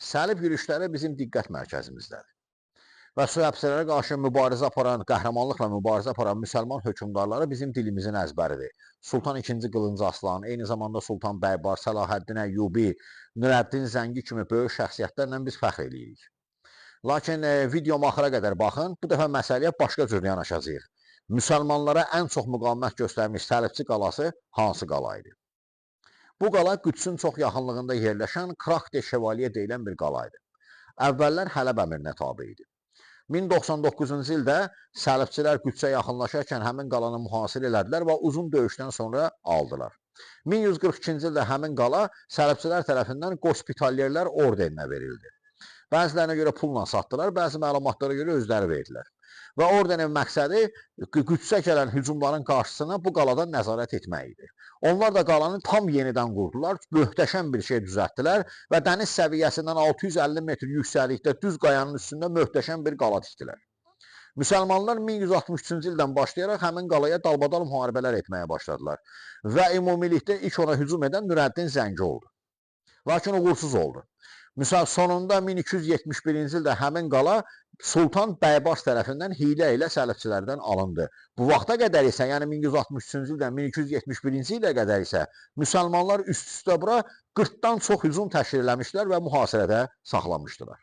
Səlib yürüşləri bizim diqqət mərkəzimizdədir. Və həbslərə qarşı mübarizə aparan, qəhrəmanlıqla mübarizə aparan müsəlman hökmdarları bizim dilimizin əzbəridir. Sultan II. Qılınc Aslan, eyni zamanda Sultan Bəybar, Səlahəddin Əyyubi, Nurəddin Zəngi kimi böyük şəxsiyyətlərlə biz fəxr edirik. Lakin videoma axıra qədər baxın, bu dəfə məsələyə başqa cür yanaşacağıq. Müsəlmanlara ən çox müqavimət göstərmiş Səlibçi qalası hansı qala idi? Bu qala Qüdsün çox yaxınlığında yerləşən Krak de Şevalye deyilən bir qala idi. Əvvəllər Hələb əmirinə tabe idi. 1099-cu ildə Səlibçilər Qüdsə yaxınlaşarkən həmin qalanı mühasirə elədilər və uzun döyüşdən sonra aldılar. 1142-ci ildə həmin qala Səlibçilər tərəfindən Qospitalyerlər ordeninə verildi. Bəzilərinə görə pulla satdılar, bəzi məlumatlara görə özləri verdilər. Və ordenin məqsədi Qüdsə gələn hücumların qarşısına bu qaladan nəzarət etmək idi. Onlar da qalanı tam yenidən qurdular, möhtəşəm bir şey düzəltdilər və dəniz səviyyəsindən 650 metr yüksəklikdə düz qayanın üstündə möhtəşəm bir qala tikdilər. Müsəlmanlar 1163-cü ildən başlayaraq həmin qalaya dalbadal müharibələr etməyə başladılar və ümumilikdə ilk ona hücum edən Nurəddin Zəngi oldu. Lakin uğursuz oldu. Sonunda 1271-ci ildə həmin qala Sultan Bəybars tərəfindən hiylə ilə Səlibçilərdən alındı. Bu vaxta qədər isə, yəni 1163-cü ildən 1271-ci ilə qədər isə müsəlmanlar üst-üstə bura 40-dan çox hücum təşkil eləmişlər və mühasirədə saxlamışdılar.